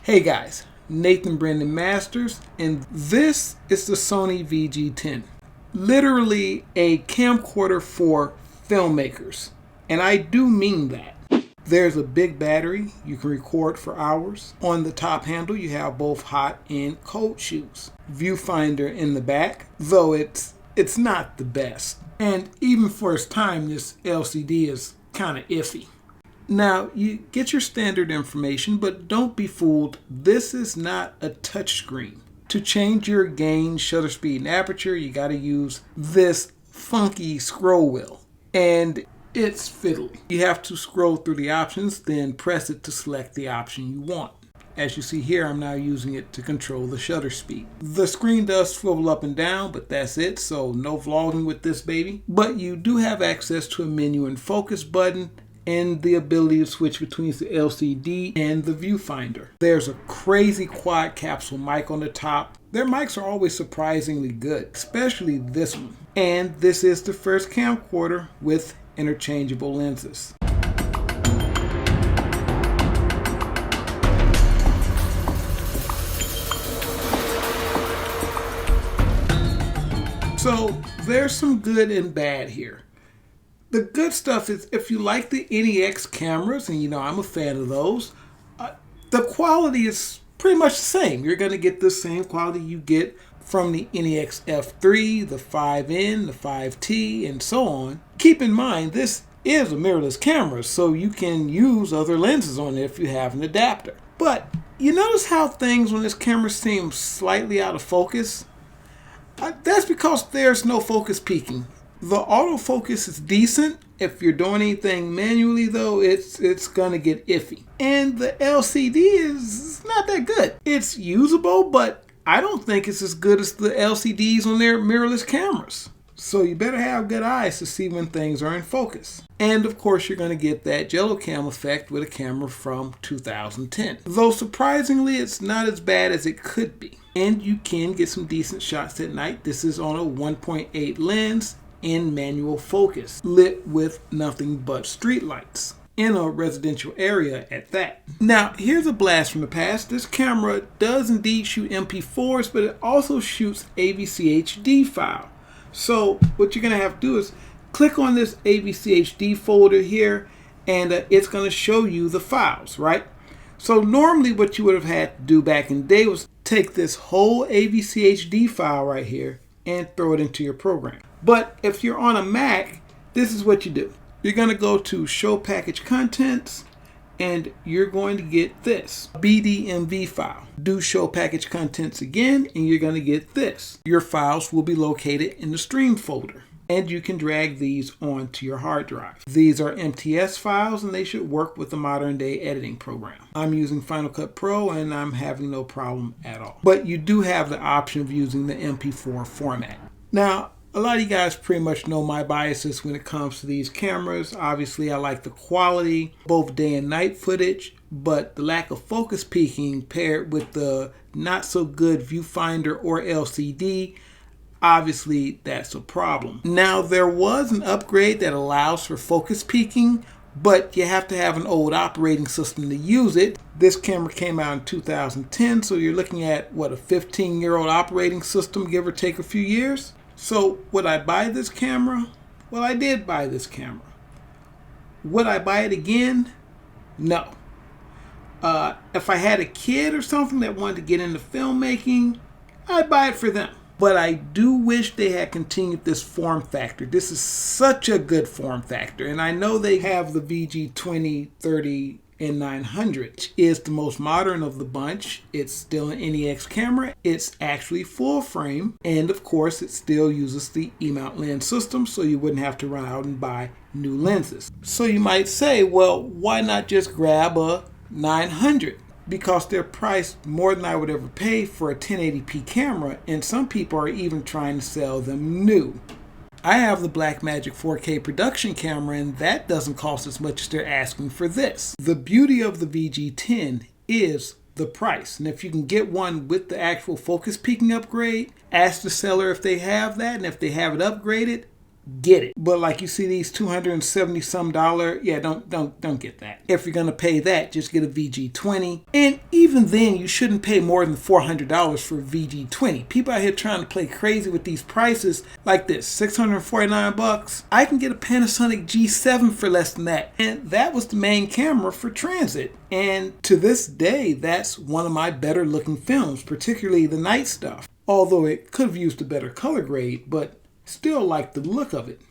Hey guys, Nathan Brendan Masters, and this is the Sony VG10. Literally a camcorder for filmmakers, and I do mean that. There's a big battery, you can record for hours. On the top handle you have both hot and cold shoes. Viewfinder in the back, though it's not the best. And even for its time, this LCD is kind of iffy. Now, you get your standard information, but don't be fooled. This is not a touchscreen. To change your gain, shutter speed, and aperture, you got to use this funky scroll wheel. And it's fiddly. You have to scroll through the options, then press it to select the option you want. As you see here, I'm now using it to control the shutter speed. The screen does swivel up and down, but that's it, so no vlogging with this baby. But you do have access to a menu and focus button, and the ability to switch between the LCD and the viewfinder. There's a crazy quad capsule mic on the top. Their mics are always surprisingly good, especially this one. And this is the first camcorder with interchangeable lenses. So there's some good and bad here. The good stuff is if you like the NEX cameras, and I'm a fan of those, the quality is pretty much the same. You're going to get the same quality you get from the NEX F3, the 5N, the 5T, and so on. Keep in mind, this is a mirrorless camera, so you can use other lenses on it if you have an adapter. But you notice how things on this camera seem slightly out of focus? That's because there's no focus peaking. The autofocus is decent. If you're doing anything manually though, it's gonna get iffy. And the LCD is not that good. It's usable, but I don't think it's as good as the LCDs on their mirrorless cameras. So you better have good eyes to see when things are in focus. And of course you're gonna get that jello cam effect with a camera from 2010. Though surprisingly, it's not as bad as it could be. And you can get some decent shots at night. This is on a 1.8 lens in manual focus, lit with nothing but street lights in a residential area at that. Now, here's a blast from the past. This camera does indeed shoot MP4s, but it also shoots AVCHD file. So what you're gonna have to do is click on this AVCHD folder here, and it's gonna show you the files, right? So normally what you would have had to do back in the day was take this whole AVCHD file right here and throw it into your program. But if you're on a Mac, this is what you do. You're going to go to Show Package Contents, and you're going to get this BDMV file. Do Show Package Contents again, and you're going to get this. Your files will be located in the Stream folder, and you can drag these onto your hard drive. These are MTS files, and they should work with the modern day editing program. I'm using Final Cut Pro, and I'm having no problem at all. But you do have the option of using the MP4 format. Now, a lot of you guys pretty much know my biases when it comes to these cameras. Obviously, I like the quality, both day and night footage, but the lack of focus peaking paired with the not so good viewfinder or LCD, obviously that's a problem. Now, there was an upgrade that allows for focus peaking, but you have to have an old operating system to use it. This camera came out in 2010, so you're looking at, what, a 15-year-old operating system, give or take a few years? So would I buy this camera? Well, I did buy this camera. Would I buy it again? No. If I had a kid or something that wanted to get into filmmaking, I'd buy it for them. But I do wish they had continued this form factor. This is such a good form factor. And I know they have the VG20, 30, and 900, which is the most modern of the bunch. It's still an NEX camera. It's actually full frame. And of course, it still uses the E-mount lens system, so you wouldn't have to run out and buy new lenses. So you might say, well, why not just grab a 900? Because they're priced more than I would ever pay for a 1080p camera, and some people are even trying to sell them new. I have the Blackmagic 4K production camera, and that doesn't cost as much as they're asking for this. The beauty of the VG10 is the price, and if you can get one with the actual focus peaking upgrade, ask the seller if they have that, and if they have it upgraded, get it. But like you see these $270 some, yeah, don't get that. If you're gonna pay that, just get a VG20. And even then, you shouldn't pay more than $400 for a VG20. People out here trying to play crazy with these prices like this, $649. I can get a Panasonic G7 for less than that. And that was the main camera for transit. And to this day, that's one of my better looking films, particularly the night stuff. Although it could have used a better color grade, but still like the look of it.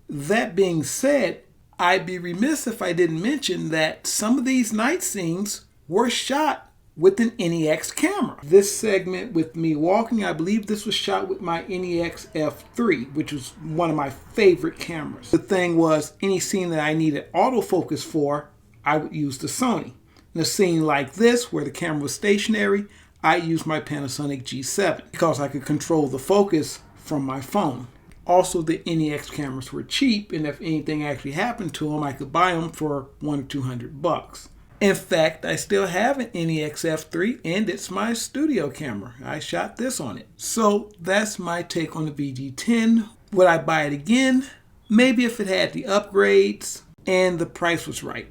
That being said, I'd be remiss if I didn't mention that some of these night scenes were shot with an NEX camera. This segment with me walking, I believe this was shot with my NEX F3, which was one of my favorite cameras. The thing was, any scene that I needed autofocus for, I would use the Sony. In a scene like this, where the camera was stationary, I used my Panasonic G7 because I could control the focus from my phone. Also, the NEX cameras were cheap, and if anything actually happened to them, I could buy them for $100 or $200. In fact, I still have an NEX F3, and it's my studio camera. I shot this on it. So that's my take on the VG10. Would I buy it again? Maybe if it had the upgrades and the price was right.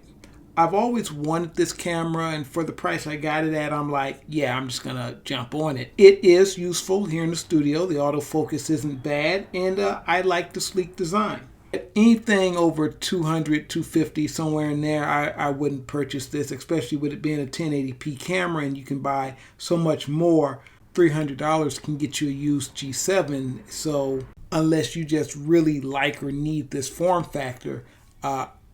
I've always wanted this camera, and for the price I got it at, I'm like, yeah, I'm just gonna jump on it. It is useful here in the studio. The autofocus isn't bad, and I like the sleek design. Anything over $200, $250, somewhere in there, I wouldn't purchase this, especially with it being a 1080p camera, and you can buy so much more. $300 can get you a used G7, so unless you just really like or need this form factor,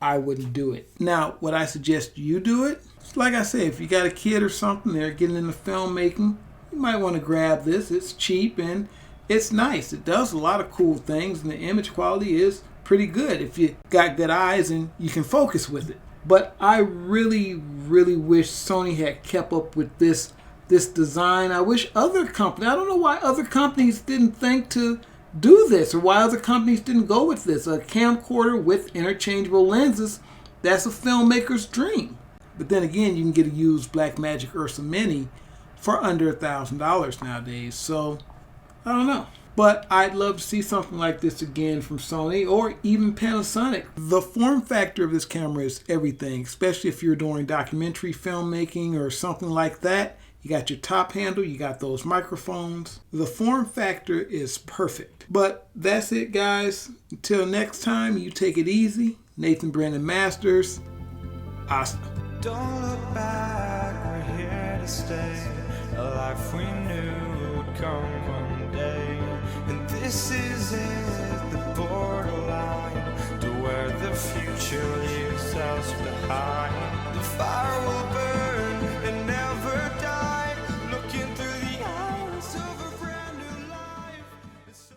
I wouldn't do it. Now, would I suggest you do it? Like I said, if you got a kid or something, they're getting into filmmaking, you might want to grab this. It's cheap and it's nice. It does a lot of cool things, and the image quality is pretty good if you got good eyes and you can focus with it. But I really wish Sony had kept up with this design. I wish other companies, I don't know why other companies didn't think to do this, or why other companies didn't go with this. A camcorder with interchangeable lenses, that's a filmmaker's dream. But then again, you can get a used Blackmagic Ursa Mini for under $1,000 nowadays. So, I don't know. But I'd love to see something like this again from Sony or even Panasonic. The form factor of this camera is everything, especially if you're doing documentary filmmaking or something like that. You got your top handle, you got those microphones. The form factor is perfect. But that's it, guys. Until next time, you take it easy. Nathan Brandon Masters. Hasta. Don't look back, we're here to stay. A life we knew would come one day. And this is it, the borderline to where the future leaves us behind. The fire will burn.